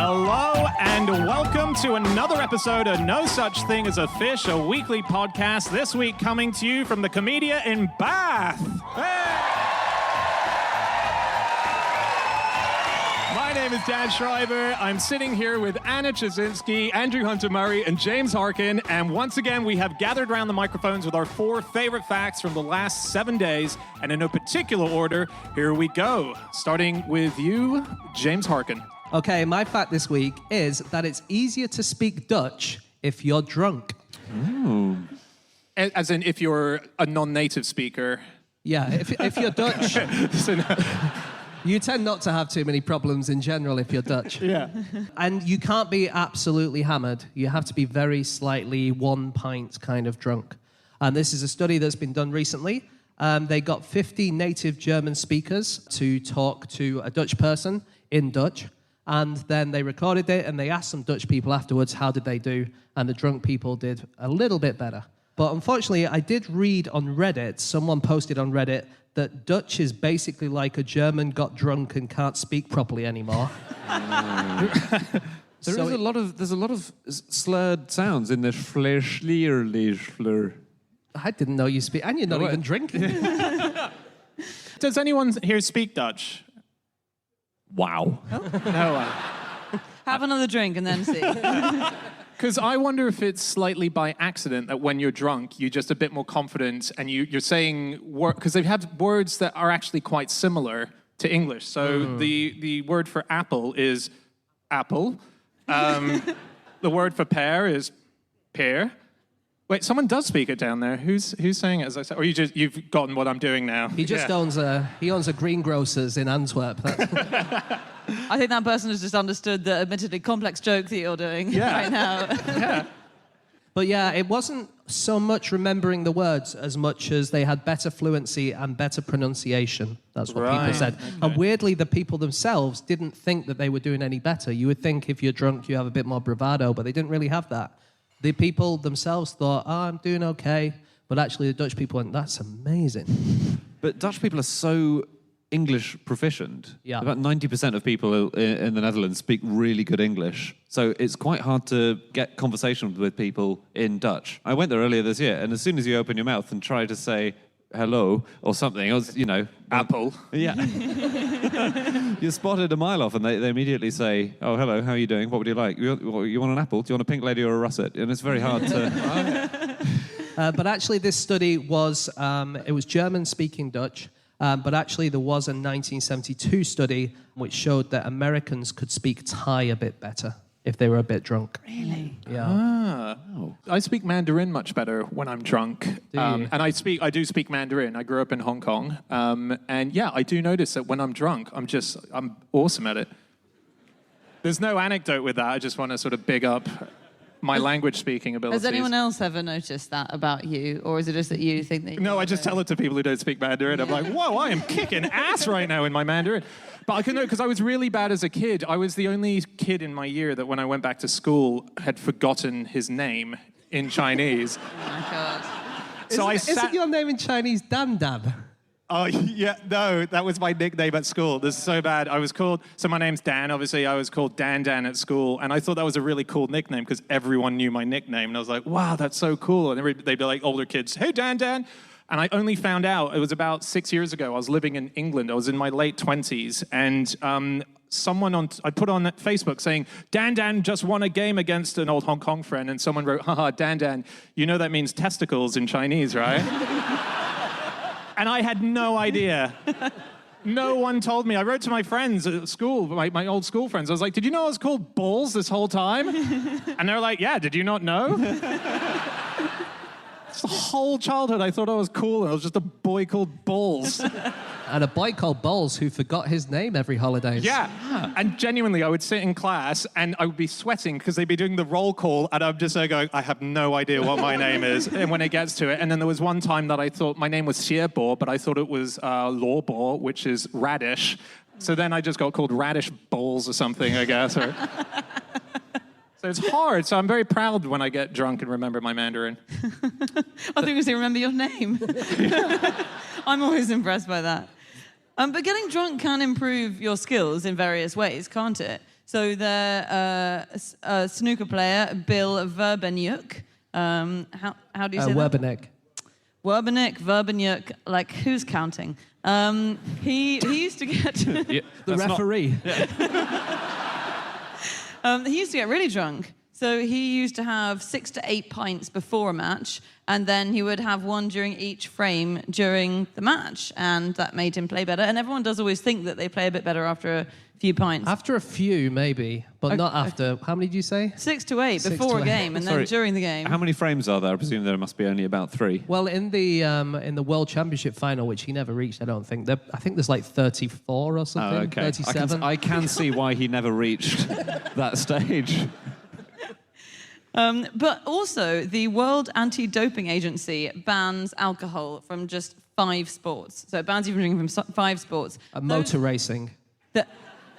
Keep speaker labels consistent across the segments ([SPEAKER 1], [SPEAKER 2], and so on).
[SPEAKER 1] Hello and welcome to another episode of No Such Thing as a Fish, a weekly podcast. This week coming to you from the Comedia in Bath. Hey! My name is Dan Schreiber. I'm sitting here with Anna Chazinski, Andrew Hunter-Murray, and James Harkin. And once again, we have gathered around the microphones with our 4 favorite facts from the last 7 days. And in no particular order, here we go. Starting with you, James Harkin.
[SPEAKER 2] Okay, my fact this week is that it's easier to speak Dutch if you're drunk.
[SPEAKER 1] Ooh. As in, if you're a non-native speaker.
[SPEAKER 2] Yeah, if you're Dutch, you tend not to have too many problems in general if you're Dutch.
[SPEAKER 1] Yeah.
[SPEAKER 2] And you can't be absolutely hammered. You have to be very slightly 1 pint kind of drunk. And this is a study that's been done recently. They got 50 native German speakers to talk to a Dutch person in Dutch. And then they recorded it, and they asked some Dutch people afterwards, how did they do? And the drunk people did a little bit better. But unfortunately, I did read on Reddit, someone posted on Reddit, that Dutch is basically like a German got drunk and can't speak properly anymore.
[SPEAKER 3] There's a lot of slurred sounds in the fleur.
[SPEAKER 2] I didn't know you speak, and you're not even drinking.
[SPEAKER 1] Does anyone here speak Dutch?
[SPEAKER 3] Wow.
[SPEAKER 1] No.
[SPEAKER 4] Have another drink and then see.
[SPEAKER 1] Because I wonder if it's slightly by accident that when you're drunk, you're just a bit more confident and you're saying words, because they've had words that are actually quite similar to English. So the word for apple is apple. The word for pear is pear. Wait, someone does speak it down there. Who's saying it, as I said? Or you've gotten what I'm doing now?
[SPEAKER 2] He just owns a greengrocers in Antwerp.
[SPEAKER 4] I think that person has just understood the admittedly complex joke that you're doing right now.
[SPEAKER 1] Yeah.
[SPEAKER 2] But yeah, it wasn't so much remembering the words as much as they had better fluency and better pronunciation. That's what people said. Okay. And weirdly, the people themselves didn't think that they were doing any better. You would think if you're drunk, you have a bit more bravado, but they didn't really have that. The people themselves thought, I'm doing okay. But actually, the Dutch people went, that's amazing.
[SPEAKER 3] But Dutch people are so English proficient.
[SPEAKER 2] Yeah.
[SPEAKER 3] About 90% of people in the Netherlands speak really good English. So it's quite hard to get conversation with people in Dutch. I went there earlier this year, and as soon as you open your mouth and try to say hello or something, I was,
[SPEAKER 1] apple.
[SPEAKER 3] Yeah. You're spotted a mile off, and they immediately say, oh, hello, how are you doing? What would you like? You want an apple? Do you want a pink lady or a russet? And it's very hard to...
[SPEAKER 2] But actually, this study was, it was German-speaking Dutch, but actually there was a 1972 study which showed that Americans could speak Thai a bit better if they were a bit drunk.
[SPEAKER 4] Really?
[SPEAKER 2] Yeah.
[SPEAKER 1] I speak Mandarin much better when I'm drunk. And I do speak Mandarin. I grew up in Hong Kong. And yeah, I do notice that when I'm drunk, I'm awesome at it. There's no anecdote with that. I just want to sort of big up my language speaking abilities.
[SPEAKER 4] Has anyone else ever noticed that about you? Or is it just that you think that...
[SPEAKER 1] No, I just tell it to people who don't speak Mandarin. I'm like, whoa, I am kicking ass right now in my Mandarin. But I couldn't know, because I was really bad as a kid. I was the only kid in my year that when I went back to school had forgotten his name in Chinese.
[SPEAKER 4] Oh my God.
[SPEAKER 2] Isn't your name in Chinese Dan Dan?
[SPEAKER 1] Oh, yeah, no, that was my nickname at school. This is so bad. So my name's Dan, obviously. I was called Dan Dan at school, and I thought that was a really cool nickname because everyone knew my nickname, and I was like, wow, that's so cool. And they'd be like, older kids, hey, Dan Dan. And I only found out, it was about 6 years ago, I was living in England. I was in my late 20s, and I put on Facebook saying, Dan Dan just won a game against an old Hong Kong friend, and someone wrote, haha, Dan Dan, you know that means testicles in Chinese, right? And I had no idea. No one told me. I wrote to my friends at school, my old school friends. I was like, did you know I was called Balls this whole time? And they're like, yeah, did you not know? The whole childhood, I thought I was cool, and I was just a boy called Balls.
[SPEAKER 2] And a boy called Balls who forgot his name every holiday.
[SPEAKER 1] Yeah. And genuinely, I would sit in class, and I would be sweating because they'd be doing the roll call, and I'm just there going, I have no idea what my name is. And when it gets to it, and then there was one time that I thought my name was Sierbor, but I thought it was Lawbor, which is radish. So then I just got called Radish Balls or something, I guess. So it's hard. So I'm very proud when I get drunk and remember my Mandarin.
[SPEAKER 4] I think you say remember your name. I'm always impressed by that. But getting drunk can improve your skills in various ways, can't it? So the snooker player, Bill Verbenjuk, how do you say that?
[SPEAKER 2] Werbenek.
[SPEAKER 4] Werbenek, Verbenjuk, like who's counting? He used to get...
[SPEAKER 2] The referee.
[SPEAKER 4] He used to get really drunk. So he used to have 6 to 8 pints before a match, and then he would have one during each frame during the match, and that made him play better. And everyone does always think that they play a bit better after a few pints.
[SPEAKER 2] After a few, maybe, but not after. How many did you say?
[SPEAKER 4] 6 to 8
[SPEAKER 2] 6
[SPEAKER 4] before
[SPEAKER 2] to
[SPEAKER 4] a
[SPEAKER 2] 8.
[SPEAKER 4] game, and then
[SPEAKER 3] Sorry,
[SPEAKER 4] during the game.
[SPEAKER 3] How many frames are there? I presume there must be only about 3.
[SPEAKER 2] Well, in the World Championship final, which he never reached, I don't think. I think there's like 34 or something.
[SPEAKER 3] Oh, okay.
[SPEAKER 2] 37.
[SPEAKER 3] I can see why he never reached that stage.
[SPEAKER 4] But also, the World Anti-Doping Agency bans alcohol from just 5 sports. So it bans you from drinking from 5 sports.
[SPEAKER 2] Motor racing.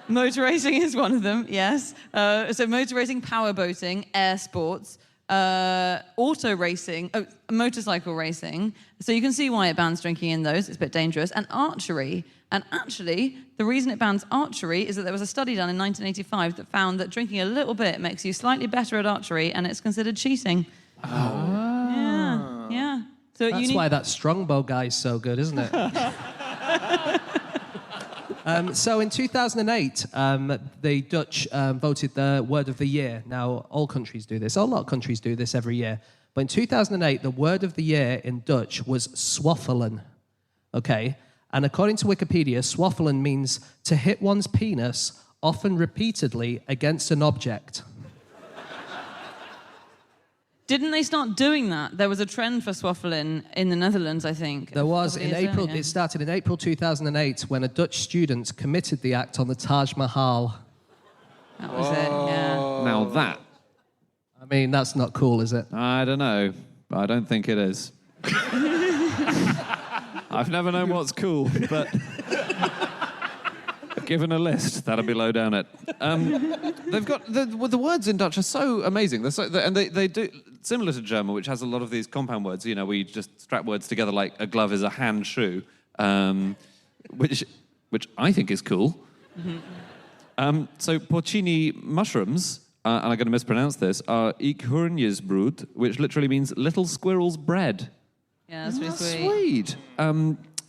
[SPEAKER 4] Motor racing is one of them, yes. So motor racing, power boating, air sports, auto racing, motorcycle racing. So you can see why it bans drinking in those. It's a bit dangerous. And archery. And actually, the reason it bans archery is that there was a study done in 1985 that found that drinking a little bit makes you slightly better at archery, and it's considered cheating. Oh. Yeah. So
[SPEAKER 2] That's why that Strongbow guy is so good, isn't it? So in 2008, the Dutch voted the word of the year. Now, all countries do this. A lot of countries do this every year. But in 2008, the word of the year in Dutch was swaffelen. Okay? And according to Wikipedia, swaffelen means to hit one's penis, often repeatedly, against an object.
[SPEAKER 4] Didn't they start doing that? There was a trend for swaffelen in the Netherlands, I think.
[SPEAKER 2] There was.
[SPEAKER 4] In
[SPEAKER 2] April. It started in April 2008 when a Dutch student committed the act on the Taj Mahal.
[SPEAKER 4] That was it, yeah.
[SPEAKER 3] Now that,
[SPEAKER 2] I mean, that's not cool, is it?
[SPEAKER 3] I don't know, but I don't think it is. I've never known what's cool, but given a list, that'll be low down it. They've got the words in Dutch are so amazing. They do similar to German, which has a lot of these compound words. You know, we just strap words together like a glove is a hand shoe, which I think is cool. Mm-hmm. So porcini mushrooms, and I'm going to mispronounce this, are eekhoornsbrood, which literally means little squirrel's bread.
[SPEAKER 4] Yeah, that's really sweet.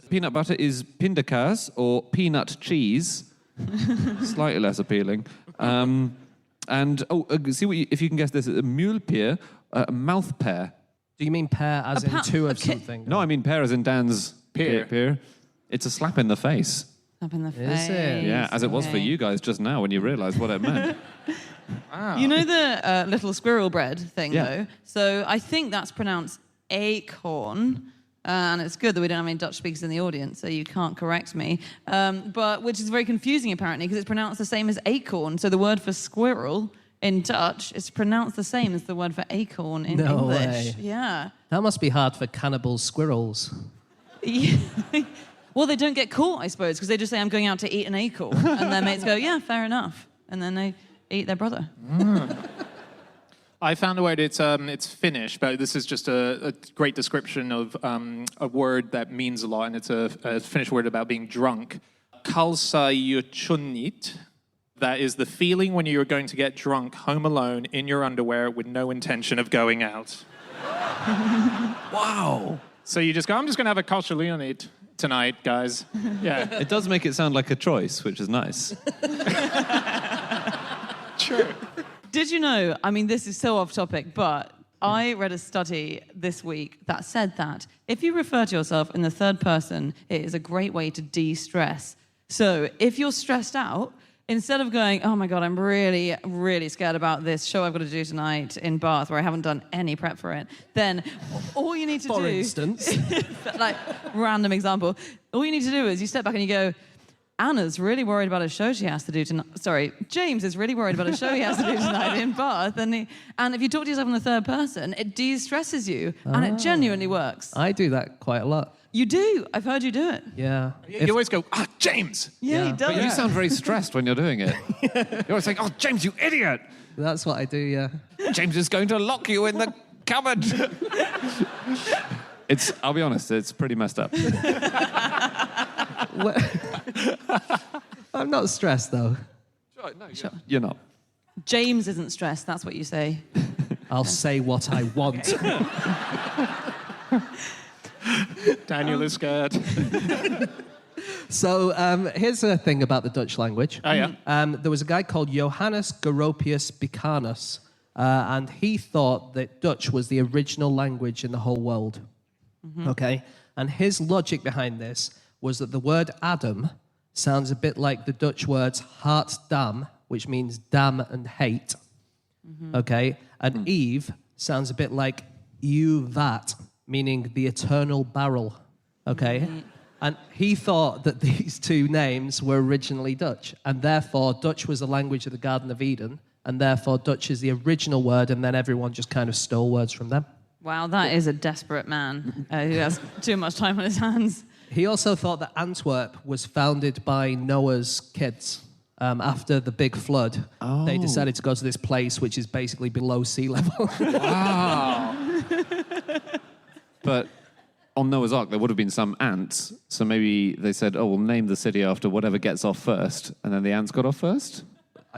[SPEAKER 3] Peanut butter is pindakaas, or peanut cheese. Slightly less appealing. See if you can guess this. A mulepeer, a mouth pear.
[SPEAKER 2] Do you mean pear as in two of something?
[SPEAKER 3] No, I mean pear as in Dan's pear. It's a slap in the face.
[SPEAKER 4] Slap in the face.
[SPEAKER 2] Is it?
[SPEAKER 3] Yeah, as it was for you guys just now when you realised what it meant.
[SPEAKER 1] Wow.
[SPEAKER 4] You know the little squirrel bread thing,
[SPEAKER 3] Yeah.
[SPEAKER 4] though? So I think that's pronounced acorn. And it's good that we don't have any Dutch speakers in the audience, so you can't correct me. But which is very confusing, apparently, because it's pronounced the same as acorn. So the word for squirrel in Dutch is pronounced the same as the word for acorn in English.
[SPEAKER 2] Way.
[SPEAKER 4] Yeah.
[SPEAKER 2] That must be hard for cannibal squirrels.
[SPEAKER 4] Yeah. Well, they don't get caught, I suppose, because they just say, I'm going out to eat an acorn. And their mates go, yeah, fair enough. And then they eat their brother.
[SPEAKER 1] I found a word, it's Finnish, but this is just a great description of a word that means a lot, and it's a Finnish word about being drunk. Kalsajuchunnit. That is the feeling when you're going to get drunk home alone in your underwear with no intention of going out.
[SPEAKER 3] Wow.
[SPEAKER 1] So you just go, I'm just going to have a kalsajuchunnit tonight, guys. Yeah.
[SPEAKER 3] It does make it sound like a choice, which is nice.
[SPEAKER 1] True.
[SPEAKER 4] Did you know, I mean, this is so off topic, but I read a study this week that said that if you refer to yourself in the third person, it is a great way to de-stress. So if you're stressed out, instead of going, oh my God, I'm really, really scared about this show I've got to do tonight in Bath where I haven't done any prep for it, then all you need to do...
[SPEAKER 2] For instance.
[SPEAKER 4] like, random example. All you need to do is you step back and you go, Anna's really worried about a show she has to do tonight. Sorry, James is really worried about a show he has to do tonight in Bath. And if you talk to yourself in the third person, it de-stresses you. And it genuinely works.
[SPEAKER 2] I do that quite a lot.
[SPEAKER 4] You do. I've heard you do it.
[SPEAKER 2] Yeah.
[SPEAKER 1] You always go, James!
[SPEAKER 4] Yeah, he does.
[SPEAKER 3] But you sound very stressed when you're doing it. You're always saying, oh, James, you idiot!
[SPEAKER 2] That's what I do, yeah.
[SPEAKER 3] James is going to lock you in the cupboard. I'll be honest, it's pretty messed up.
[SPEAKER 2] I'm not stressed, though.
[SPEAKER 3] You're not.
[SPEAKER 4] James isn't stressed, that's what you say.
[SPEAKER 2] I'll say what I want.
[SPEAKER 1] Daniel is scared.
[SPEAKER 2] So here's the thing about the Dutch language.
[SPEAKER 1] Oh, yeah.
[SPEAKER 2] There was a guy called Johannes Goropius Bicanus, and he thought that Dutch was the original language in the whole world. Okay? And his logic behind this was that the word Adam sounds a bit like the Dutch words hartdam, which means damn and hate. Okay? And Eve sounds a bit like you that, meaning the eternal barrel. Okay? And he thought that these two names were originally Dutch, and therefore Dutch was the language of the Garden of Eden, and therefore Dutch is the original word, and then everyone just kind of stole words from them.
[SPEAKER 4] Wow, that is a desperate man who has too much time on his hands.
[SPEAKER 2] He also thought that Antwerp was founded by Noah's kids. After the big flood, they decided to go to this place which is basically below sea level.
[SPEAKER 3] Wow. But on Noah's Ark, there would have been some ants, so maybe they said, we'll name the city after whatever gets off first, and then the ants got off first?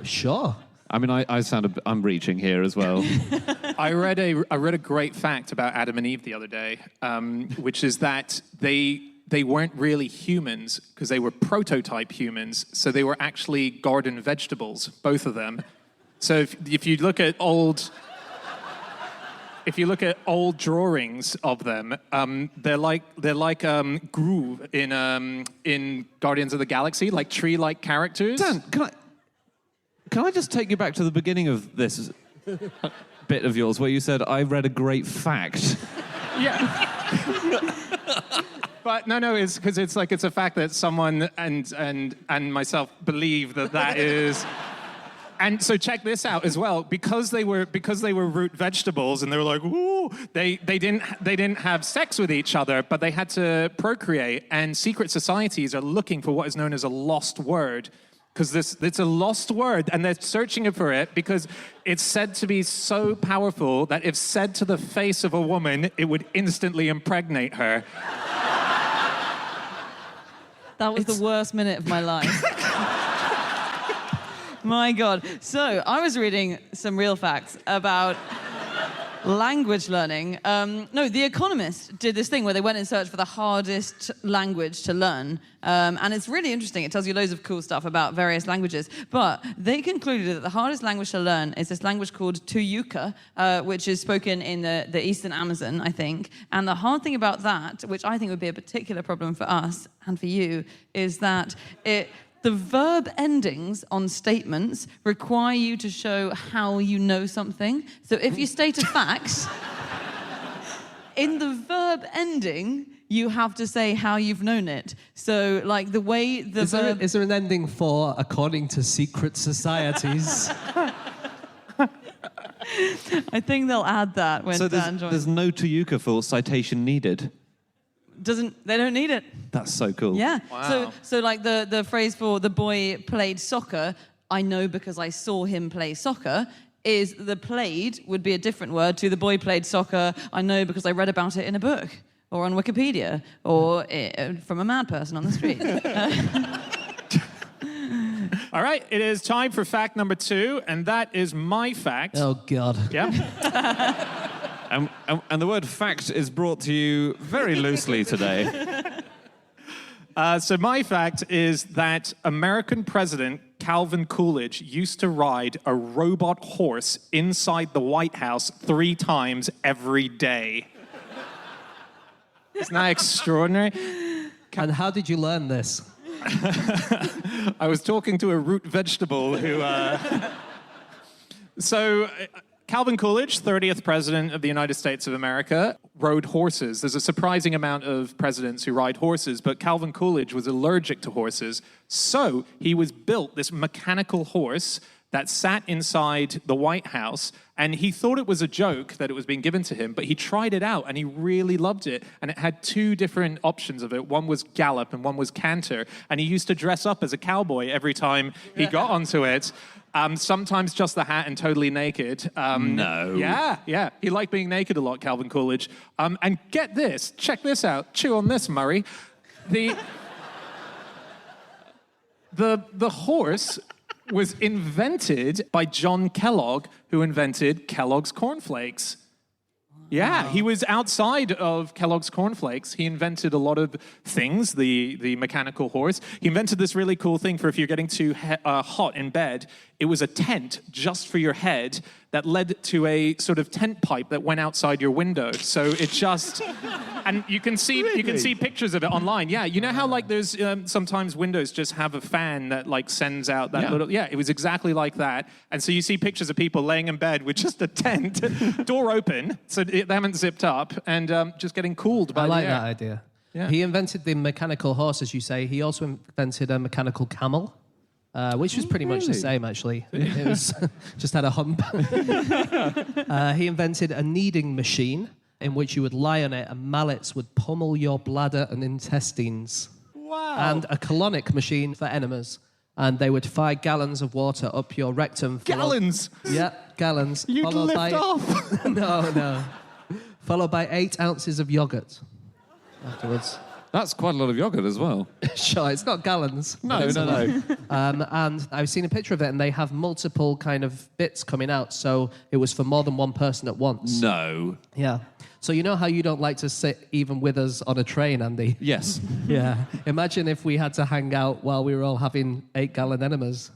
[SPEAKER 2] Sure.
[SPEAKER 3] I mean, I'm reaching here as well.
[SPEAKER 1] I read a great fact about Adam and Eve the other day, which is that they weren't really humans because they were prototype humans, so they were actually garden vegetables, both of them. So if you look at old drawings of them, they're like Gru in Guardians of the Galaxy, like tree-like characters.
[SPEAKER 3] Dan, can I just take you back to the beginning of this bit of yours where you said, I read a great fact?
[SPEAKER 1] Yeah. But no, it's because it's a fact that someone and myself believe that is. And so check this out as well, because they were root vegetables and they were like, ooh, they didn't have sex with each other, but they had to procreate. And secret societies are looking for what is known as a lost word, because it's a lost word, and they're searching for it because it's said to be so powerful that if said to the face of a woman, it would instantly impregnate her.
[SPEAKER 4] That was the worst minute of my life. My God. So I was reading some real facts about language learning. The Economist did this thing where they went and searched for the hardest language to learn. And it's really interesting. It tells you loads of cool stuff about various languages. But they concluded that the hardest language to learn is this language called Tuyuka, which is spoken in the eastern Amazon, I think. And the hard thing about that, which I think would be a particular problem for us and for you, is that the verb endings on statements require you to show how you know something. So if you state a fact, in the verb ending, you have to say how you've known it. So, like, the way the verb...
[SPEAKER 2] Is there an ending for according to secret societies?
[SPEAKER 4] I think they'll add that when Dan joins.
[SPEAKER 3] There's no Tuyuka for citation needed.
[SPEAKER 4] They don't need it.
[SPEAKER 3] That's so cool.
[SPEAKER 4] Yeah.
[SPEAKER 1] Wow.
[SPEAKER 4] So like the phrase for the boy played soccer, I know because I saw him play soccer, is the played would be a different word to the boy played soccer, I know because I read about it in a book or on Wikipedia or from a mad person on the street.
[SPEAKER 1] All right, it is time for fact number 2, and that is my fact.
[SPEAKER 2] Oh, God.
[SPEAKER 1] Yeah.
[SPEAKER 3] And the word fact is brought to you very loosely today.
[SPEAKER 1] So my fact is that American President Calvin Coolidge used to ride a robot horse inside the White House 3 times every day. Isn't that extraordinary?
[SPEAKER 2] And how did you learn this?
[SPEAKER 1] I was talking to a root vegetable who... Calvin Coolidge, 30th President of the United States of America, rode horses. There's a surprising amount of presidents who ride horses, but Calvin Coolidge was allergic to horses. So he was built this mechanical horse that sat inside the White House, and he thought it was a joke that it was being given to him, but he tried it out, and he really loved it. And it had 2 different options of it. One was gallop, and one was canter. And he used to dress up as a cowboy every time he got onto it. Sometimes just the hat and totally naked.
[SPEAKER 3] No.
[SPEAKER 1] Yeah. He liked being naked a lot, Calvin Coolidge. And get this, check this out. Chew on this, Murray. The horse was invented by John Kellogg, who invented Kellogg's cornflakes. Yeah, he was outside of Kellogg's cornflakes. He invented a lot of things, the mechanical horse. He invented this really cool thing for if you're getting too hot in bed. It was a tent just for your head that led to a sort of tent pipe that went outside your window. So it just, and you can see pictures of it online. Yeah, you know how like there's sometimes windows just have a fan that like sends out that little. Yeah, it was exactly like that. And so you see pictures of people laying in bed with just a tent, door open, so they haven't zipped up, and just getting cooled by
[SPEAKER 2] I like
[SPEAKER 1] the air.
[SPEAKER 2] that idea.
[SPEAKER 1] Yeah.
[SPEAKER 2] He invented the mechanical horse, as you say. He also invented a mechanical camel. Which was pretty much the same, actually. It was just had a hump. He invented a kneading machine in which you would lie on it and mallets would pummel your bladder and intestines.
[SPEAKER 1] Wow.
[SPEAKER 2] And a colonic machine for enemas. And they would fire gallons of water up your rectum.
[SPEAKER 1] Gallons?
[SPEAKER 2] Yeah, gallons.
[SPEAKER 1] You'd lift off.
[SPEAKER 2] No. Followed by 8 ounces of yogurt afterwards.
[SPEAKER 3] That's quite a lot of yogurt as well.
[SPEAKER 2] Sure, it's not gallons.
[SPEAKER 3] No.
[SPEAKER 2] And I've seen a picture of it, and they have multiple kind of bits coming out, so it was for more than one person at once.
[SPEAKER 3] No.
[SPEAKER 2] Yeah. So you know how you don't like to sit even with us on a train, Andy?
[SPEAKER 3] Yes.
[SPEAKER 2] Yeah. Imagine if we had to hang out while we were all having 8-gallon enemas.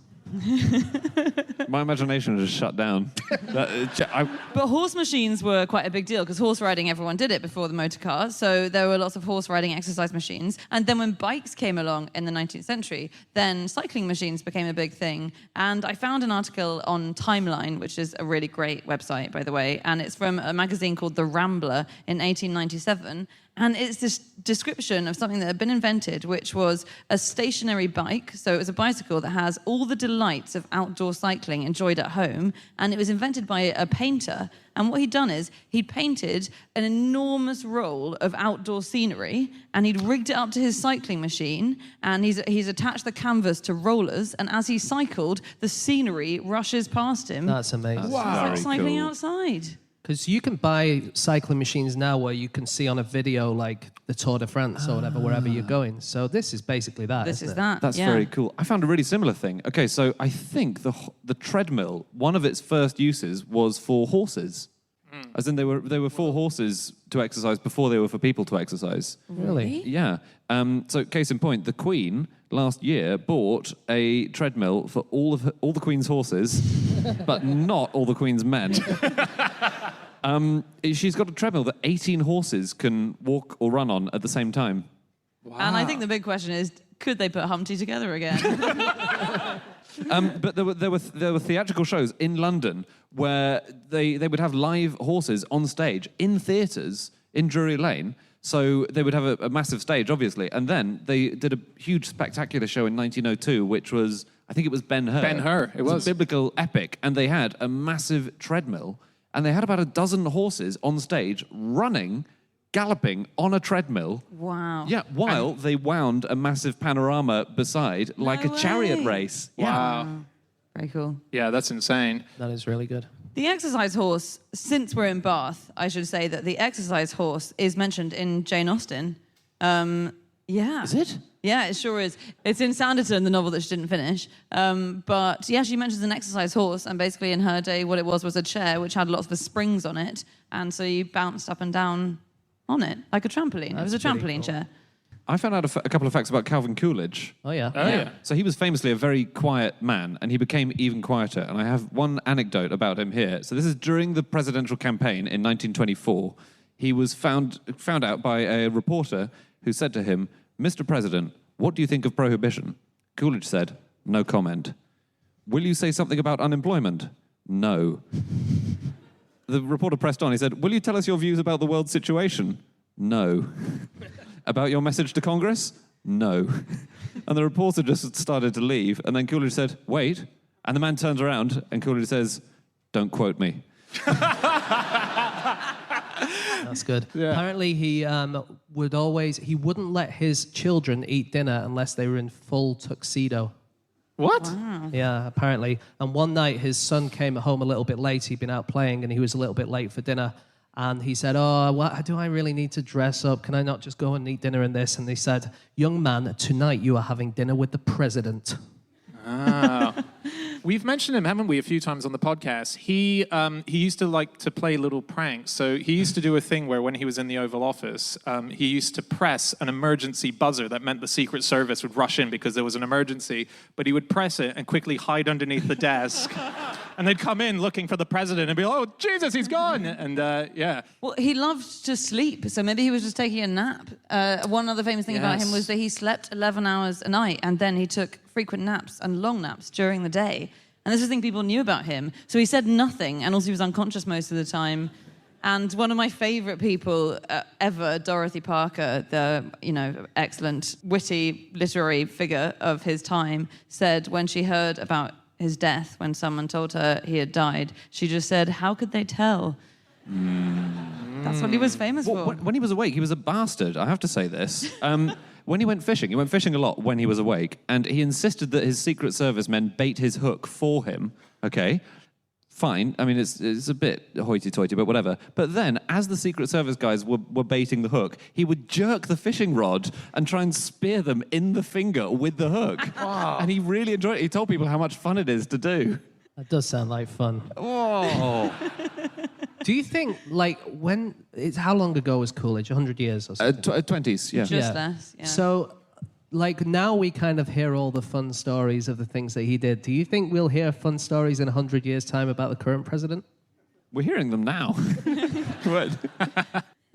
[SPEAKER 3] My imagination just shut down.
[SPEAKER 4] But horse machines were quite a big deal because horse riding, everyone did it before the motor car. So there were lots of horse riding exercise machines. And then when bikes came along in the 19th century, then cycling machines became a big thing. And I found an article on Timeline, which is a really great website, by the way. And it's from a magazine called The Rambler in 1897. And it's this description of something that had been invented, which was a stationary bike. So it was a bicycle that has all the delights of outdoor cycling enjoyed at home. And it was invented by a painter. And what he'd done is he'd painted an enormous roll of outdoor scenery, and he'd rigged it up to his cycling machine, and he's attached the canvas to rollers. And as he cycled, the scenery rushes past him.
[SPEAKER 2] That's amazing.
[SPEAKER 1] Wow.
[SPEAKER 4] It's like cycling
[SPEAKER 3] cool.
[SPEAKER 4] outside.
[SPEAKER 2] Because you can buy cycling machines now where you can see on a video like the Tour de France or whatever, wherever you're going. So this is basically that,
[SPEAKER 4] This
[SPEAKER 2] isn't
[SPEAKER 4] is
[SPEAKER 2] it?
[SPEAKER 4] that.
[SPEAKER 3] That's
[SPEAKER 4] yeah.
[SPEAKER 3] very cool. I found a really similar thing. Okay, so I think the treadmill, one of its first uses was for horses. As in they were for horses to exercise before they were for people to exercise.
[SPEAKER 2] Really?
[SPEAKER 3] Yeah. So case in point, the Queen last year bought a treadmill for all the Queen's horses, but not all the Queen's men. She's got a treadmill that 18 horses can walk or run on at the same time.
[SPEAKER 1] Wow.
[SPEAKER 4] And I think the big question is, could they put Humpty together again?
[SPEAKER 3] But there were theatrical shows in London where they would have live horses on stage in theatres in Drury Lane. So they would have a massive stage, obviously, and then they did a huge spectacular show in 1902, which was, I think it was Ben-Hur.
[SPEAKER 1] Ben-Hur, it was.
[SPEAKER 3] a biblical epic, and they had a massive treadmill, and they had about a dozen horses on stage running, galloping on a treadmill.
[SPEAKER 4] Wow.
[SPEAKER 3] Yeah, while they wound a massive panorama beside, like
[SPEAKER 4] No
[SPEAKER 3] a chariot
[SPEAKER 4] way.
[SPEAKER 3] race. Yeah.
[SPEAKER 1] Wow.
[SPEAKER 4] Very cool.
[SPEAKER 1] Yeah, that's insane.
[SPEAKER 2] That is really good.
[SPEAKER 4] The exercise horse, since we're in Bath, I should say that the exercise horse is mentioned in Jane Austen. Yeah.
[SPEAKER 3] Is it?
[SPEAKER 4] Yeah, it sure is. It's in Sanditon, the novel that she didn't finish. But yeah, she mentions an exercise horse, and basically in her day, what it was a chair which had lots of springs on it, and so you bounced up and down on it like a trampoline. It was a
[SPEAKER 2] That's pretty
[SPEAKER 4] trampoline
[SPEAKER 2] cool.
[SPEAKER 4] chair.
[SPEAKER 3] I found out a couple of facts about Calvin Coolidge.
[SPEAKER 2] Oh, yeah.
[SPEAKER 1] Oh, yeah.
[SPEAKER 3] So he was famously a very quiet man, and he became even quieter. And I have one anecdote about him here. So this is during the presidential campaign in 1924. He was found out by a reporter who said to him, "Mr. President, what do you think of prohibition?" Coolidge said, "No comment." "Will you say something about unemployment?" "No." The reporter pressed on. He said, "Will you tell us your views about the world situation?" "No." "About your message to Congress?" "No." And the reporter just started to leave, and then Coolidge said, "Wait." And the man turns around, and Coolidge says, "Don't quote me."
[SPEAKER 2] That's good. Apparently, he wouldn't let his children eat dinner unless they were in full tuxedo.
[SPEAKER 1] What?
[SPEAKER 2] Yeah, apparently. And one night, his son came home a little bit late. He'd been out playing, and he was a little bit late for dinner. And he said, "Oh, what, do I really need to dress up? Can I not just go and eat dinner in this?" And he said, "Young man, tonight you are having dinner with the president."
[SPEAKER 1] Oh. We've mentioned him, haven't we, a few times on the podcast? He used to like to play little pranks. So he used to do a thing where when he was in the Oval Office, he used to press an emergency buzzer that meant the Secret Service would rush in because there was an emergency. But he would press it and quickly hide underneath the desk. And they'd come in looking for the president and be like, oh, Jesus, he's gone. And yeah.
[SPEAKER 4] Well, he loved to sleep, so maybe he was just taking a nap. One other famous thing about him was that he slept 11 hours a night, and then he took frequent naps and long naps during the day. And this is the thing people knew about him. So he said nothing, and also he was unconscious most of the time. And one of my favorite people ever, Dorothy Parker, the excellent, witty, literary figure of his time, said when she heard about his death, when someone told her he had died, she just said, how could they tell? That's what he was famous for.
[SPEAKER 3] When he was awake, he was a bastard, I have to say this. When he went fishing a lot when he was awake, and he insisted that his Secret Service men bait his hook for him, okay? Fine, I mean, it's a bit hoity-toity, but whatever. But then, as the Secret Service guys were baiting the hook, he would jerk the fishing rod and try and spear them in the finger with the hook. Wow. And he really enjoyed it. He told people how much fun it is to do.
[SPEAKER 2] That does sound like fun.
[SPEAKER 3] Oh.
[SPEAKER 2] Do you think, how long ago was Coolidge? 100 years or something?
[SPEAKER 3] 20s, yeah.
[SPEAKER 4] Just less, yeah.
[SPEAKER 2] So, now we kind of hear all the fun stories of the things that he did. Do you think we'll hear fun stories in 100 years' time about the current president?
[SPEAKER 3] We're hearing them now. What?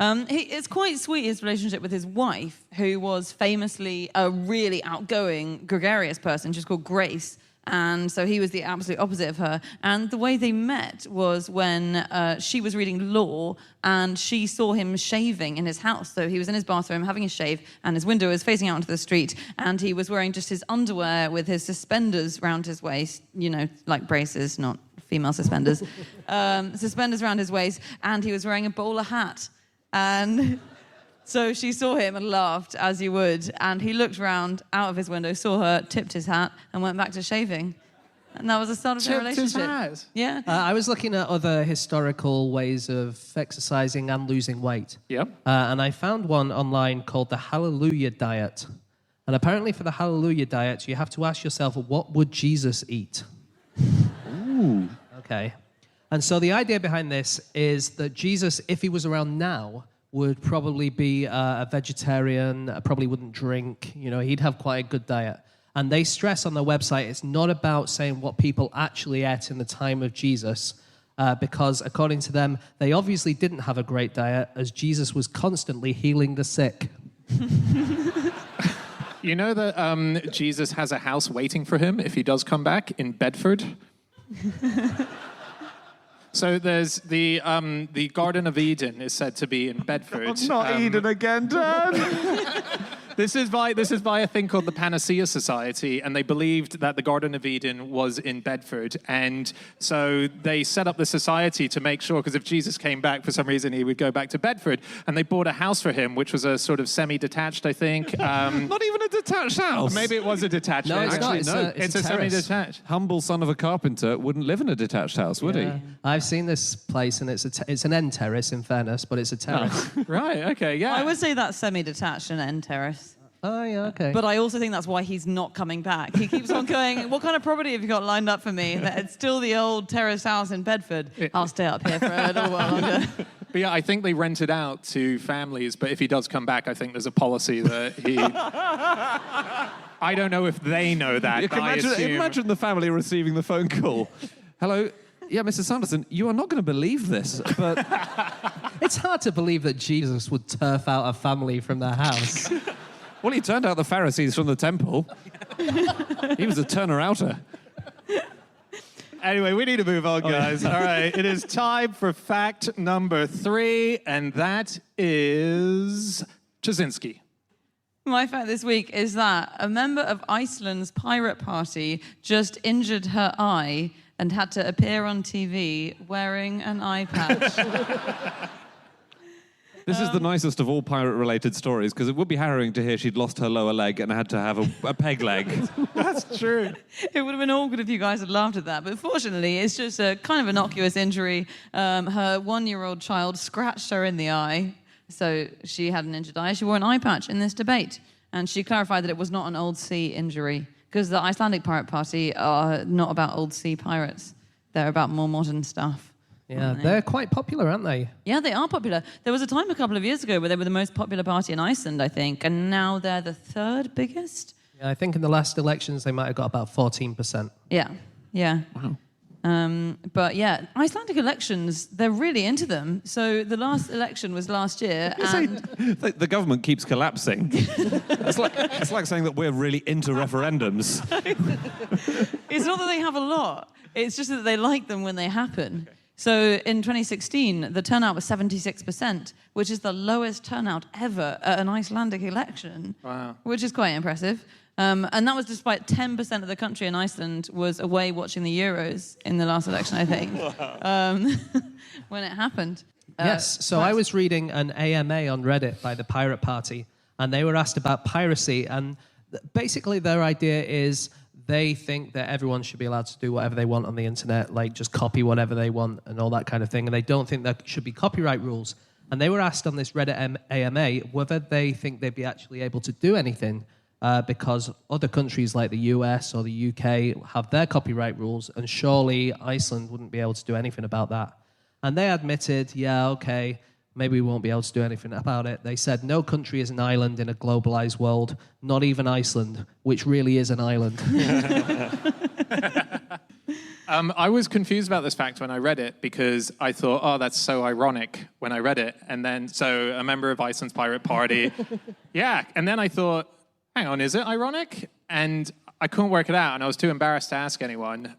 [SPEAKER 4] It's quite sweet, his relationship with his wife, who was famously a really outgoing, gregarious person. She's called Grace. And so he was the absolute opposite of her. And the way they met was when she was reading law and she saw him shaving in his house. So he was in his bathroom having a shave and his window was facing out into the street and he was wearing just his underwear with his suspenders round his waist, like braces, not female suspenders, suspenders around his waist, and he was wearing a bowler hat. And so she saw him and laughed, as you would, and he looked round out of his window, saw her, tipped his hat, and went back to shaving. And that was the start of their relationship.
[SPEAKER 1] Tipped his hat?
[SPEAKER 4] Yeah.
[SPEAKER 2] I was looking at other historical ways of exercising and losing weight.
[SPEAKER 1] Yep.
[SPEAKER 2] And I found one online called the Hallelujah Diet. And apparently for the Hallelujah Diet, you have to ask yourself, what would Jesus eat?
[SPEAKER 3] Ooh.
[SPEAKER 2] Okay. And so the idea behind this is that Jesus, if he was around now, would probably be a vegetarian, probably wouldn't drink, he'd have quite a good diet. And they stress on their website, it's not about saying what people actually ate in the time of Jesus, because according to them, they obviously didn't have a great diet, as Jesus was constantly healing the sick.
[SPEAKER 1] You know that Jesus has a house waiting for him if he does come back in Bedford? So there's the Garden of Eden is said to be in Bedford.
[SPEAKER 3] Not Eden again, Dan.
[SPEAKER 1] This is by a thing called the Panacea Society, and they believed that the Garden of Eden was in Bedford, and so they set up the society to make sure, because if Jesus came back for some reason, he would go back to Bedford, and they bought a house for him, which was a sort of semi-detached, I think.
[SPEAKER 3] Not even a detached house.
[SPEAKER 1] Maybe it was a detached
[SPEAKER 2] No,
[SPEAKER 1] house.
[SPEAKER 2] it's not.
[SPEAKER 1] Actually,
[SPEAKER 2] It's
[SPEAKER 1] a
[SPEAKER 2] a terrace.
[SPEAKER 1] semi-detached.
[SPEAKER 3] Humble son of a carpenter wouldn't live in a detached house, would he?
[SPEAKER 2] I've seen this place, and it's an end terrace, in fairness, but it's a terrace.
[SPEAKER 1] Right, okay, yeah.
[SPEAKER 4] I would say that's semi-detached and end terrace.
[SPEAKER 2] Oh, yeah, okay.
[SPEAKER 4] But I also think that's why he's not coming back. He keeps on going, what kind of property have you got lined up for me? It's still the old terrace house in Bedford. I'll stay up here for a little while longer.
[SPEAKER 1] But yeah, I think they rent it out to families, but if he does come back, I think there's a policy that he... I don't know if they know that,
[SPEAKER 3] You
[SPEAKER 1] but
[SPEAKER 3] can
[SPEAKER 1] I assume...
[SPEAKER 3] imagine the family receiving the phone call. Hello? Yeah, Mr. Sanderson, you are not going to believe this, but...
[SPEAKER 2] It's hard to believe that Jesus would turf out a family from their house.
[SPEAKER 3] Well, he turned out the Pharisees from the temple. He was a turner-outer.
[SPEAKER 1] Anyway, we need to move on, guys. All right, it is time for fact number 3, and that is Jasinski.
[SPEAKER 4] My fact this week is that a member of Iceland's pirate party just injured her eye and had to appear on TV wearing an eye patch.
[SPEAKER 3] This is the nicest of all pirate-related stories, because it would be harrowing to hear she'd lost her lower leg and had to have a peg leg.
[SPEAKER 1] That's true.
[SPEAKER 4] It would have been awkward if you guys had laughed at that, but fortunately, it's just a kind of innocuous injury. Her 1-year-old child scratched her in the eye, so she had an injured eye. She wore an eye patch in this debate, and she clarified that it was not an old sea injury, because the Icelandic pirate party are not about old sea pirates. They're about more modern stuff.
[SPEAKER 2] Yeah, they're quite popular, aren't they?
[SPEAKER 4] Yeah, they are popular. There was a time a couple of years ago where they were the most popular party in Iceland, I think, and now they're the third biggest.
[SPEAKER 2] Yeah, I think in the last elections they might have got about 14%.
[SPEAKER 4] Yeah.
[SPEAKER 3] Wow.
[SPEAKER 4] But yeah, Icelandic elections, they're really into them. So the last election was last year. And
[SPEAKER 3] The government keeps collapsing. It's like saying that we're really into referendums.
[SPEAKER 4] it's not that they have a lot. It's just that they like them when they happen. So in 2016, the turnout was 76%, which is the lowest turnout ever at an Icelandic election.
[SPEAKER 1] Wow.
[SPEAKER 4] Which is quite impressive. And that was despite 10% of the country in Iceland was away watching the Euros in the last election, I think, when it happened.
[SPEAKER 2] Yes, so I was reading an AMA on Reddit by the Pirate Party, and they were asked about piracy, and basically their idea is they think that everyone should be allowed to do whatever they want on the internet, like just copy whatever they want and all that kind of thing, and they don't think there should be copyright rules. And they were asked on this Reddit AMA whether they think they'd be actually able to do anything because other countries like the US or the UK have their copyright rules, and surely Iceland wouldn't be able to do anything about that. And they admitted, yeah, okay, maybe we won't be able to do anything about it. They said no country is an island in a globalized world, not even Iceland, which really is an island.
[SPEAKER 1] I was confused about this fact when I read it because I thought, oh, that's so ironic when I read it. And then, so a member of Iceland's pirate party. Yeah. And then I thought, hang on, is it ironic? And I couldn't work it out, and I was too embarrassed to ask anyone.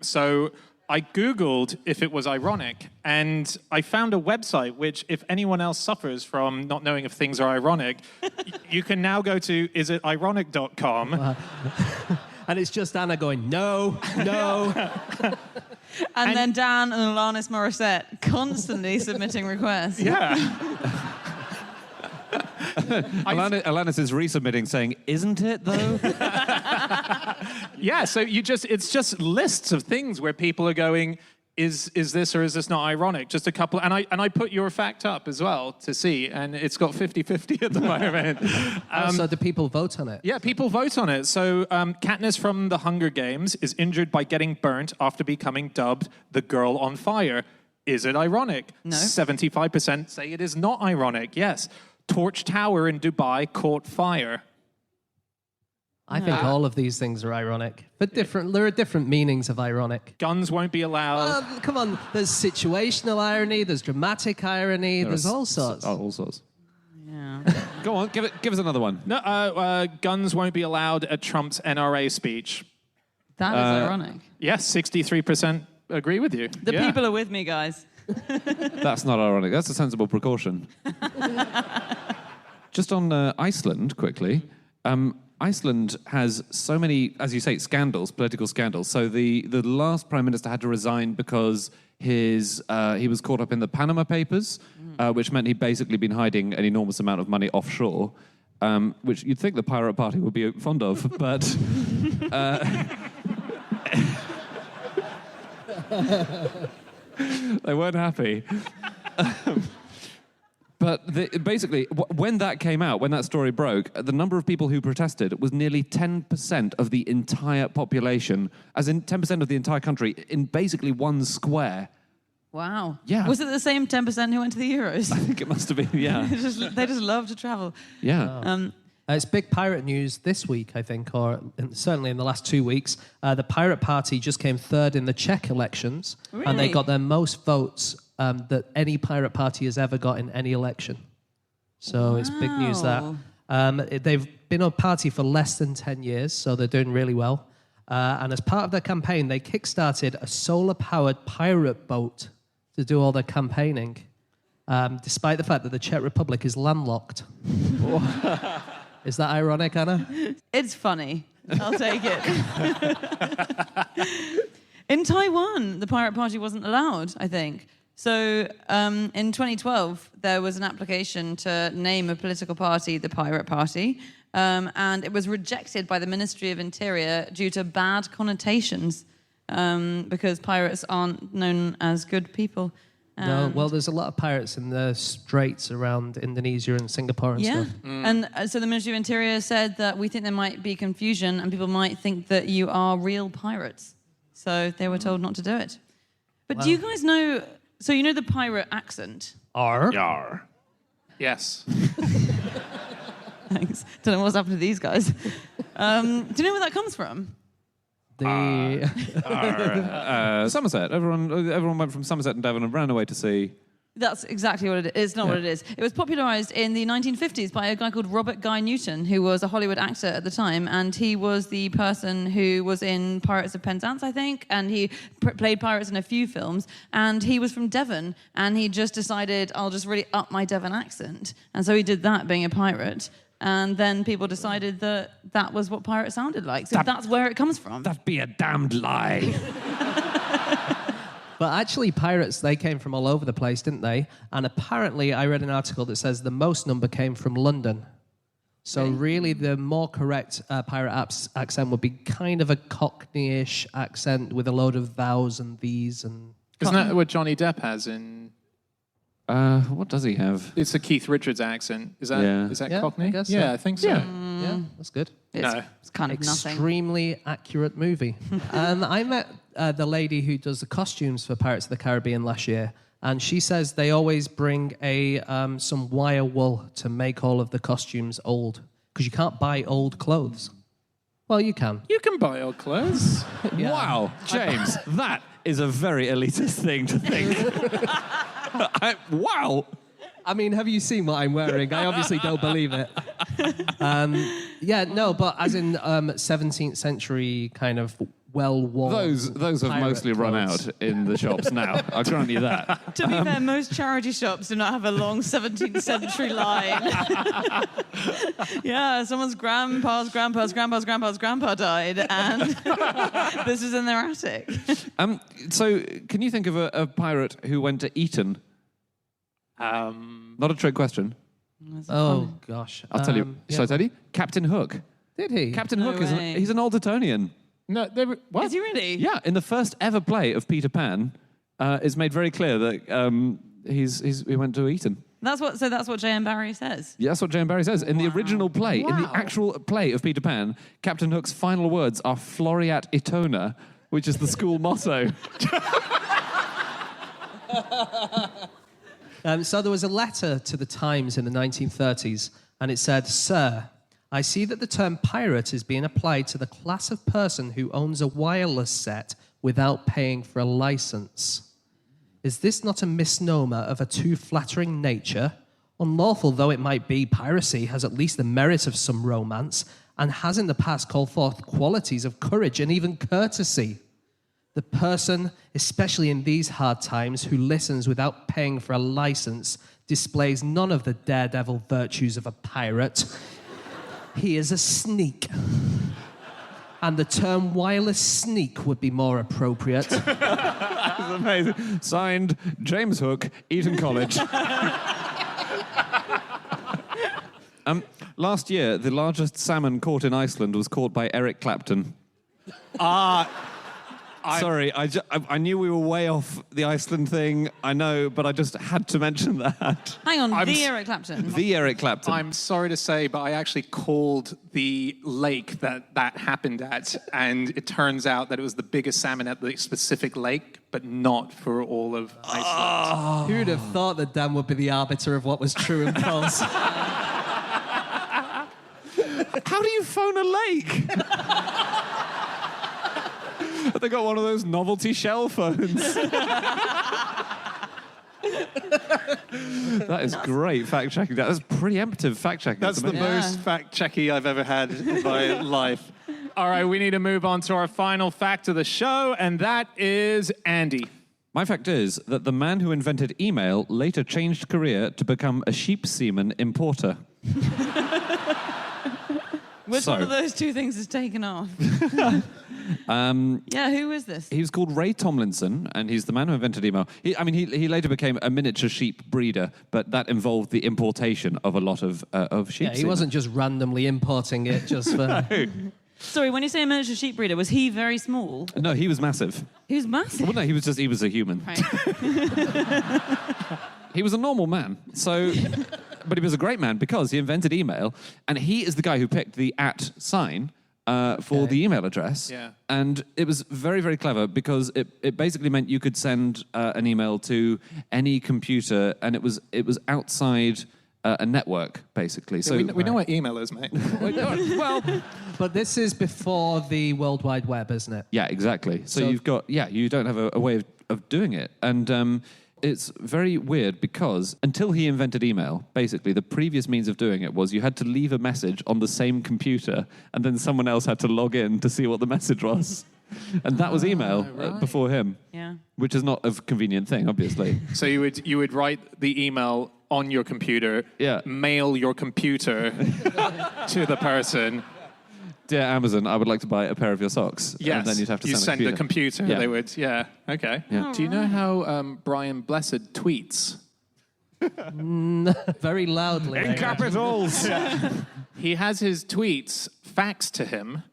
[SPEAKER 1] So I Googled if it was ironic, and I found a website which, if anyone else suffers from not knowing if things are ironic, you can now go to isitironic.com.
[SPEAKER 2] And it's just Anna going, no.
[SPEAKER 4] And then Dan and Alanis Morissette constantly submitting requests.
[SPEAKER 1] Yeah.
[SPEAKER 3] Alanis is resubmitting saying, isn't it, though?
[SPEAKER 1] Yeah, so it's just lists of things where people are going, is this or is this not ironic? Just a couple, and I put your fact up as well to see, and it's got 50-50 at the moment.
[SPEAKER 2] So do people vote on it?
[SPEAKER 1] Yeah, people vote on it. So Katniss from The Hunger Games is injured by getting burnt after becoming dubbed the girl on fire. Is it ironic?
[SPEAKER 4] No.
[SPEAKER 1] 75% say it is not ironic, yes. Torch Tower in Dubai caught fire.
[SPEAKER 2] I think all of these things are ironic, but different. There are different meanings of ironic.
[SPEAKER 1] Guns won't be allowed.
[SPEAKER 2] Come on, there's situational irony, there's dramatic irony, there's all sorts.
[SPEAKER 3] All sorts.
[SPEAKER 4] Yeah.
[SPEAKER 3] Go on, give us another one.
[SPEAKER 1] No, guns won't be allowed at Trump's NRA speech.
[SPEAKER 4] That is ironic.
[SPEAKER 1] Yes, 63% agree with you.
[SPEAKER 4] The people are with me, guys.
[SPEAKER 3] That's not ironic. That's a sensible precaution. Just on Iceland, quickly. Iceland has so many, as you say, scandals, political scandals. So the last prime minister had to resign because he was caught up in the Panama Papers, which meant he'd basically been hiding an enormous amount of money offshore, which you'd think the Pirate Party would be fond of, but... they weren't happy. But basically, when that came out, when that story broke, the number of people who protested was nearly 10% of the entire population, as in 10% of the entire country, in basically one square.
[SPEAKER 4] Wow.
[SPEAKER 3] Yeah.
[SPEAKER 4] Was it the same 10% who went to the Euros?
[SPEAKER 3] I think it must have been, yeah.
[SPEAKER 4] they just love to travel.
[SPEAKER 3] Yeah.
[SPEAKER 2] It's big pirate news this week, I think, or certainly in the last 2 weeks. The Pirate Party just came third in the Czech elections, and they
[SPEAKER 4] Really?
[SPEAKER 2] got their most votes that any pirate party has ever got in any election. So it's big news that. They've been a party for less than 10 years, so they're doing really well. And as part of their campaign, they kickstarted a solar-powered pirate boat to do all their campaigning, despite the fact that the Czech Republic is landlocked. Is that ironic, Anna?
[SPEAKER 4] It's funny. I'll take it. In Taiwan, the Pirate Party wasn't allowed, I think. So in 2012, there was an application to name a political party the Pirate Party, and it was rejected by the Ministry of Interior due to bad connotations, because pirates aren't known as good people.
[SPEAKER 2] No, well, there's a lot of pirates in the straits around Indonesia and Singapore and
[SPEAKER 4] Yeah.
[SPEAKER 2] stuff.
[SPEAKER 4] And so the Ministry of Interior said that we think there might be confusion and people might think that you are real pirates. So they were told not to do it. But do you guys know, so you know the pirate accent?
[SPEAKER 1] Yar. Yes.
[SPEAKER 4] Thanks. Don't know what's happened to these guys. Do you know where that comes from?
[SPEAKER 3] Somerset. Everyone went from Somerset and Devon and ran away to sea.
[SPEAKER 4] That's exactly what it is. It's not what it is. It was popularized in the 1950s by a guy called Robert Guy Newton, who was a Hollywood actor at the time, and he was the person who was in Pirates of Penzance, I think, and he played pirates in a few films, and he was from Devon, and he just decided, I'll just really up my Devon accent, and so he did that, being a pirate, and then people decided that that was what pirates sounded like, so that's where it comes from.
[SPEAKER 3] That'd be a damned lie.
[SPEAKER 2] But actually, pirates, they came from all over the place, didn't they? And apparently, I read an article that says the most number came from London. So really, the more correct pirate accent would be kind of a Cockney-ish accent with a load of thous and these and...
[SPEAKER 1] Isn't that what Johnny Depp has in...
[SPEAKER 3] What does he have?
[SPEAKER 1] It's a Keith Richards accent. Is that
[SPEAKER 2] Yeah,
[SPEAKER 1] Cockney?
[SPEAKER 2] I guess so.
[SPEAKER 1] Yeah, I think so.
[SPEAKER 2] Yeah, that's good.
[SPEAKER 4] It's kind of nothing.
[SPEAKER 2] Extremely accurate movie. I met the lady who does the costumes for Pirates of the Caribbean last year, and she says they always bring some wire wool to make all of the costumes old, because you can't buy old clothes. Well, you can.
[SPEAKER 1] You can buy old clothes.
[SPEAKER 2] Yeah.
[SPEAKER 3] Wow, James, that is a very elitist thing to think. Wow.
[SPEAKER 2] I mean, have you seen what I'm wearing? I obviously don't believe it. But as in 17th century kind of well-worn.
[SPEAKER 3] Those have
[SPEAKER 2] pirate
[SPEAKER 3] mostly run
[SPEAKER 2] clothes.
[SPEAKER 3] out in the shops now. I'll grant you that.
[SPEAKER 4] To be fair, most charity shops do not have a long 17th century line. Yeah, someone's grandpa died, and this is in their attic.
[SPEAKER 3] So, can you think of a pirate who went to Eton? Not a trick question.
[SPEAKER 2] Oh, gosh.
[SPEAKER 3] I'll tell you. Shall I tell you? Captain Hook.
[SPEAKER 2] Did he?
[SPEAKER 3] Captain
[SPEAKER 4] No
[SPEAKER 3] Hook
[SPEAKER 4] way.
[SPEAKER 3] he's an old Etonian.
[SPEAKER 1] No, what?
[SPEAKER 4] Is he really?
[SPEAKER 3] Yeah, in the first ever play of Peter Pan, it's made very clear that he went to Eton.
[SPEAKER 4] That's what J.M. Barrie says.
[SPEAKER 3] Yeah, that's what Jane Barrie says. In the original play, in the actual play of Peter Pan, Captain Hook's final words are Floriat Etona, which is the school motto.
[SPEAKER 2] So there was a letter to the Times in the 1930s, and it said, "Sir, I see that the term pirate is being applied to the class of person who owns a wireless set without paying for a license. Is this not a misnomer of a too flattering nature? Unlawful though it might be, piracy has at least the merit of some romance, and has in the past called forth qualities of courage and even courtesy. The person, especially in these hard times, who listens without paying for a license displays none of the daredevil virtues of a pirate. He is a sneak. And the term wireless sneak would be more appropriate."
[SPEAKER 3] That's amazing. Signed, James Hook, Eton College. Last year, the largest salmon caught in Iceland was caught by Eric Clapton. Sorry, I knew we were way off the Iceland thing, I know, but I just had to mention that.
[SPEAKER 4] Hang on, Eric Clapton.
[SPEAKER 3] The Eric Clapton.
[SPEAKER 1] I'm sorry to say, but I actually called the lake that happened at, and it turns out that it was the biggest salmon at the specific lake, but not for all of Iceland.
[SPEAKER 2] Who would have thought that Dan would be the arbiter of what was true and false?
[SPEAKER 3] How do you phone a lake? They got one of those novelty shell phones. That is great fact-checking. That is preemptive fact-checking.
[SPEAKER 1] That's the
[SPEAKER 3] amazing.
[SPEAKER 1] most fact-checky I've ever had in my life. All right, we need to move on to our final fact of the show, and that is Andy.
[SPEAKER 3] My fact is that the man who invented email later changed career to become a sheep semen importer.
[SPEAKER 4] Which one of those two things is taken off? Who is this?
[SPEAKER 3] He was called Ray Tomlinson, and he's the man who invented email. He later became a miniature sheep breeder, but that involved the importation of a lot of sheep
[SPEAKER 2] Yeah, he
[SPEAKER 3] semen.
[SPEAKER 2] wasn't just randomly importing it just for...
[SPEAKER 4] Sorry, when you say a miniature sheep breeder, was he very small?
[SPEAKER 3] No, he was massive.
[SPEAKER 4] He was massive.
[SPEAKER 3] Well, no, he was a human.
[SPEAKER 4] Right.
[SPEAKER 3] He was a normal man. So, but he was a great man because he invented email, and he is the guy who picked the @ sign for the email address.
[SPEAKER 1] Yeah.
[SPEAKER 3] And it was very, very clever because it basically meant you could send an email to any computer, and it was outside a network, basically. So
[SPEAKER 1] we know what email is, mate.
[SPEAKER 3] well,
[SPEAKER 2] But this is before the World Wide Web, isn't it?
[SPEAKER 3] yeah, exactly. So
[SPEAKER 2] So-
[SPEAKER 3] you don't have a way of doing it. And it's very weird because until he invented email, basically the previous means of doing it was you had to leave a message on the same computer and then someone else had to log in to see what the message was. And that was email before him,
[SPEAKER 4] Yeah.
[SPEAKER 3] which is not a convenient thing, obviously.
[SPEAKER 1] So you would write the email on your computer,
[SPEAKER 3] Yeah.
[SPEAKER 1] mail your computer to the person.
[SPEAKER 3] Dear Amazon, I would like to buy a pair of your socks.
[SPEAKER 1] Yes.
[SPEAKER 3] And then you'd have to
[SPEAKER 1] you
[SPEAKER 3] send
[SPEAKER 1] send
[SPEAKER 3] a
[SPEAKER 1] the computer.
[SPEAKER 3] Yeah.
[SPEAKER 1] They would. Yeah. Okay.
[SPEAKER 3] Yeah.
[SPEAKER 1] Do you know how Brian Blessed tweets?
[SPEAKER 2] Very loudly. I imagine.
[SPEAKER 3] capitals.
[SPEAKER 1] He has his tweets faxed to him.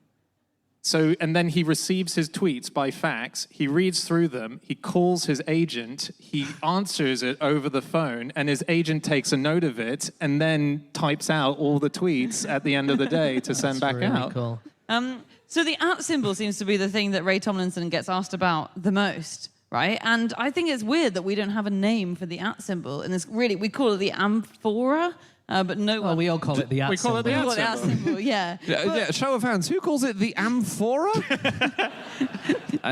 [SPEAKER 1] So, and then he receives his tweets by fax. He reads through them. He calls his agent. He answers it over the phone, and his agent takes a note of it and then types out all the tweets at the end of the day to send back
[SPEAKER 2] Really
[SPEAKER 1] out.
[SPEAKER 2] cool.
[SPEAKER 4] So the @ symbol seems to be the thing that Ray Tomlinson gets asked about the most, right? And I think it's weird that we don't have a name for the @ symbol. And we call it the amphora, but no
[SPEAKER 2] Well,
[SPEAKER 4] one.
[SPEAKER 2] we all call it the @
[SPEAKER 1] We call it the
[SPEAKER 2] symbol.
[SPEAKER 1] @
[SPEAKER 4] call it
[SPEAKER 1] symbol.
[SPEAKER 4] symbol, yeah.
[SPEAKER 3] Yeah, show of hands. Who calls it the amphora?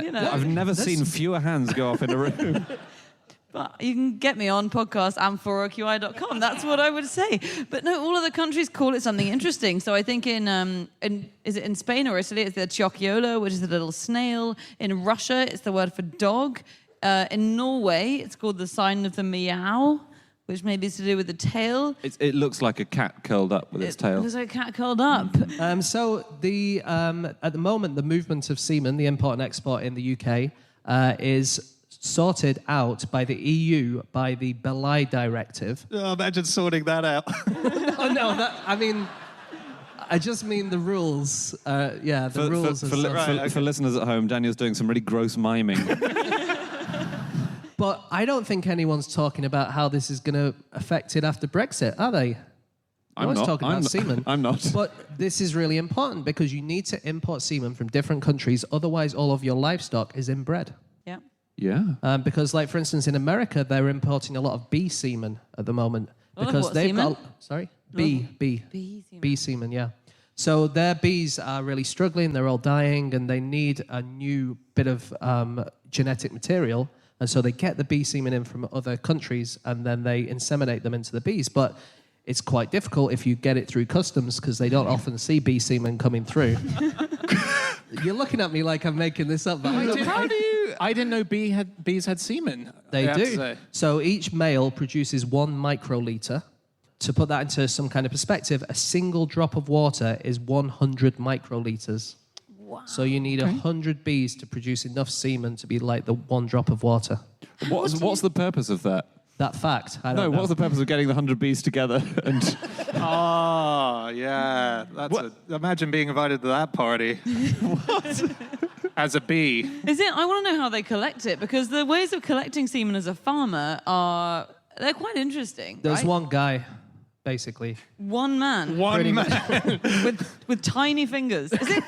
[SPEAKER 4] You know.
[SPEAKER 3] I've never seen fewer hands go off in a room.
[SPEAKER 4] But you can get me on podcast amphoraQI.com. That's what I would say. But no, all of the countries call it something interesting. So I think is it in Spain or Italy? It's the ciocchiolo, which is a little snail. In Russia, it's the word for dog. In Norway, it's called the sign of the meow, which maybe is to do with the tail.
[SPEAKER 3] It looks like a cat curled up with its tail.
[SPEAKER 4] It looks like a cat curled up.
[SPEAKER 2] So at the moment, the movement of semen, the import and export in the UK, is sorted out by the EU by the Belay Directive.
[SPEAKER 1] Oh, imagine sorting that out.
[SPEAKER 2] Oh no, I just mean the rules. The rules.
[SPEAKER 3] For listeners at home, Daniel's doing some really gross miming.
[SPEAKER 2] But I don't think anyone's talking about how this is going to affect it after Brexit, are they?
[SPEAKER 3] I'm
[SPEAKER 2] one's
[SPEAKER 3] not.
[SPEAKER 2] talking about semen.
[SPEAKER 3] I'm not.
[SPEAKER 2] But this is really important because you need to import semen from different countries. Otherwise, all of your livestock is inbred.
[SPEAKER 4] Yeah.
[SPEAKER 3] Yeah.
[SPEAKER 2] Because, like, for instance, in America, they're importing a lot of bee semen at the moment.
[SPEAKER 4] lot of
[SPEAKER 2] Because
[SPEAKER 4] what
[SPEAKER 2] they've
[SPEAKER 4] semen?
[SPEAKER 2] got... Sorry? Bee
[SPEAKER 4] semen.
[SPEAKER 2] Bee semen, yeah. So their bees are really struggling. They're all dying, and they need a new bit of genetic material. And so they get the bee semen in from other countries, and then they inseminate them into the bees. But it's quite difficult if you get it through customs because they don't often see bee semen coming through. You're looking at me like I'm making this up. But
[SPEAKER 1] I didn't know bees had semen.
[SPEAKER 2] They
[SPEAKER 1] I have to
[SPEAKER 2] do.
[SPEAKER 1] say.
[SPEAKER 2] So each male produces 1 microliter. To put that into some kind of perspective, a single drop of water is 100 microliters.
[SPEAKER 4] Wow.
[SPEAKER 2] So you need 100 bees to produce enough semen to be like the 1 drop of water.
[SPEAKER 3] What's the purpose of that?
[SPEAKER 2] That fact, I don't know.
[SPEAKER 3] What's the purpose of getting the 100 bees together? And
[SPEAKER 1] Oh, yeah. Imagine being invited to that party. What? As a bee.
[SPEAKER 4] Is it? I want to know how they collect it because the ways of collecting semen as a farmer they're quite interesting.
[SPEAKER 2] There's
[SPEAKER 4] right?
[SPEAKER 2] one guy, basically.
[SPEAKER 4] One man
[SPEAKER 1] One man.
[SPEAKER 4] with tiny fingers. Is it?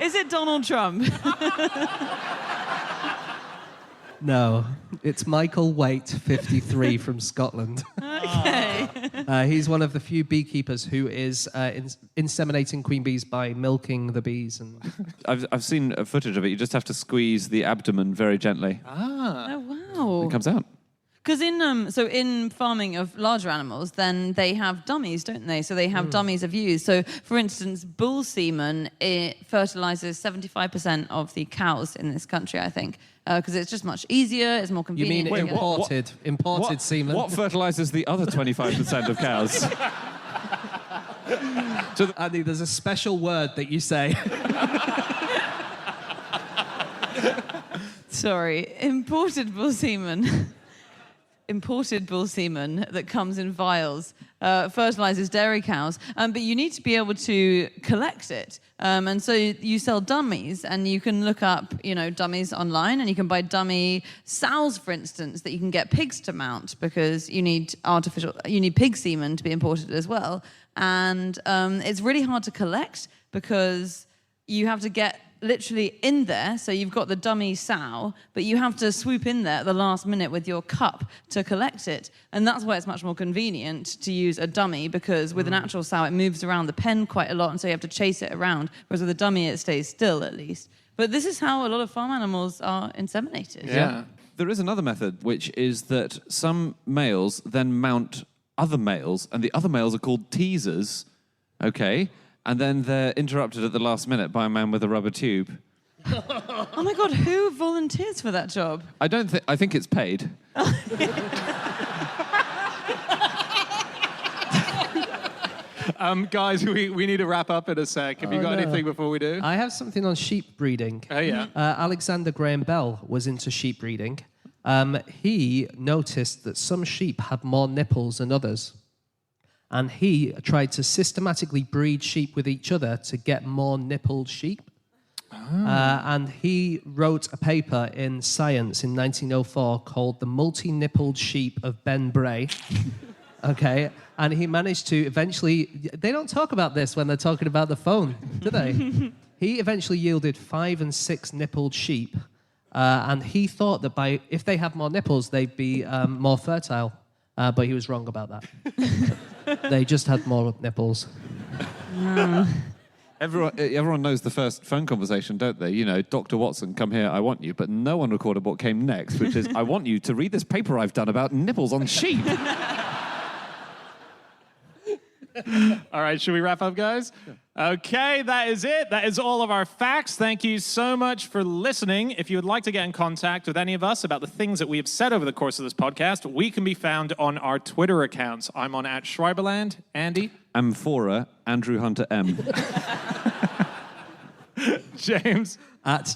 [SPEAKER 4] Is it Donald Trump?
[SPEAKER 2] No, it's Michael Waite, 53, from Scotland.
[SPEAKER 4] Okay.
[SPEAKER 2] He's one of the few beekeepers who is inseminating queen bees by milking the bees. And
[SPEAKER 3] I've seen footage of it. You just have to squeeze the abdomen very gently.
[SPEAKER 4] Oh wow.
[SPEAKER 3] It comes out.
[SPEAKER 4] Because in farming of larger animals, then they have dummies, don't they? So they have dummies of ewes. So, for instance, bull semen fertilizes 75% of the cows in this country, I think, because it's just much easier, it's more
[SPEAKER 2] you
[SPEAKER 4] convenient.
[SPEAKER 2] mean
[SPEAKER 3] Wait,
[SPEAKER 2] imported semen?
[SPEAKER 3] What fertilizes the other 25% of cows?
[SPEAKER 2] Andy, there's a special word that you say.
[SPEAKER 4] Sorry, imported bull semen imported bull semen that comes in vials, fertilizes dairy cows, but you need to be able to collect it. And so you sell dummies, and you can look up, dummies online, and you can buy dummy sows, for instance, that you can get pigs to mount, because you need pig semen to be imported as well. And it's really hard to collect because you have to get literally in there, so you've got the dummy sow, but you have to swoop in there at the last minute with your cup to collect it. And that's why it's much more convenient to use a dummy, because with an actual sow, it moves around the pen quite a lot, and so you have to chase it around, whereas with a dummy, it stays still at least. But this is how a lot of farm animals are inseminated.
[SPEAKER 1] Yeah.
[SPEAKER 3] There is another method, which is that some males then mount other males, and the other males are called teasers, okay? And then they're interrupted at the last minute by a man with a rubber tube.
[SPEAKER 4] Oh my God, who volunteers for that job?
[SPEAKER 3] I think it's paid.
[SPEAKER 1] Guys, we need to wrap up in a sec. Have you got anything before we do?
[SPEAKER 2] I have something on sheep breeding.
[SPEAKER 1] Oh, yeah.
[SPEAKER 2] Alexander Graham Bell was into sheep breeding. He noticed that some sheep had more nipples than others. And he tried to systematically breed sheep with each other to get more nippled sheep. And he wrote a paper in Science in 1904 called The Multi-Nippled Sheep of Ben Bray. Okay, and he managed to eventually... They don't talk about this when they're talking about the phone, do they? He eventually yielded 5 and 6 nippled sheep. And he thought that if they have more nipples, they'd be more fertile. But he was wrong about that. They just had more nipples.
[SPEAKER 3] Everyone knows the first phone conversation, don't they? Dr. Watson, come here, I want you. But no one recorded what came next, which is, I want you to read this paper I've done about nipples on sheep.
[SPEAKER 1] All right, should we wrap up, guys? Okay, that is it. That is all of our facts. Thank you so much for listening. If you would like to get in contact with any of us about the things that we have said over the course of this podcast, we can be found on our Twitter accounts. I'm on @Schreiberland. Andy?
[SPEAKER 3] Amphora, Andrew Hunter M.
[SPEAKER 1] James?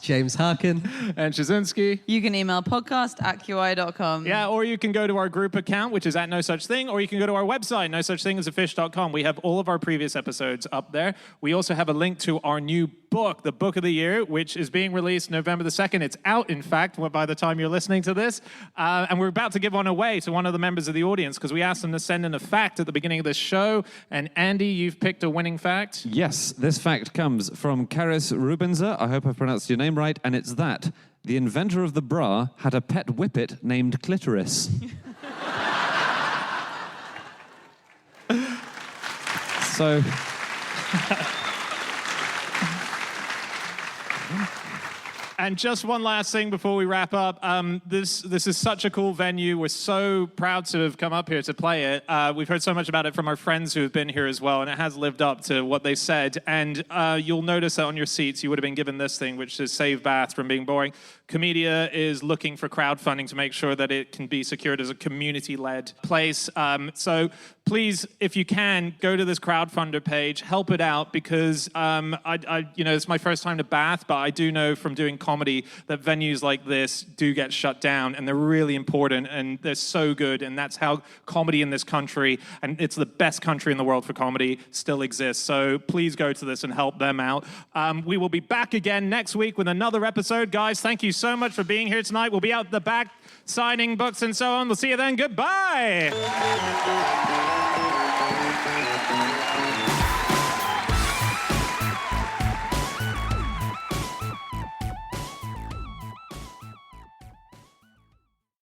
[SPEAKER 2] @James Harkin.
[SPEAKER 1] And Shazinski?
[SPEAKER 4] You can email podcast@qi.com.
[SPEAKER 1] Yeah, or you can go to our group account, which is @NoSuchThing, or you can go to our website, nosuchthingasafish.com. We have all of our previous episodes up there. We also have a link to our new book, the Book of the Year, which is being released November the 2nd. It's out, in fact, by the time you're listening to this. And we're about to give one away to one of the members of the audience, because we asked them to send in a fact at the beginning of this show. And Andy, you've picked a winning fact.
[SPEAKER 3] Yes, this fact comes from Karis Rubenzer. I hope I've pronounced your name right. And it's that the inventor of the bra had a pet whippet named Clitoris. So...
[SPEAKER 1] And just one last thing before we wrap up. This is such a cool venue. We're so proud to have come up here to play it. We've heard so much about it from our friends who have been here as well, and it has lived up to what they said. And you'll notice that on your seats, you would have been given this thing, which is Save Bath from Being Boring. Comedia is looking for crowdfunding to make sure that it can be secured as a community-led place. So please, if you can, go to this crowdfunder page, help it out, because it's my first time to Bath, but I do know from doing comedy that venues like this do get shut down, and they're really important, and they're so good, and that's how comedy in this country, and it's the best country in the world for comedy, still exists. So please go to this and help them out. We will be back again next week with another episode. Guys, thank you so much for being here tonight. We'll be out the back signing books and so on. We'll see you then. Goodbye.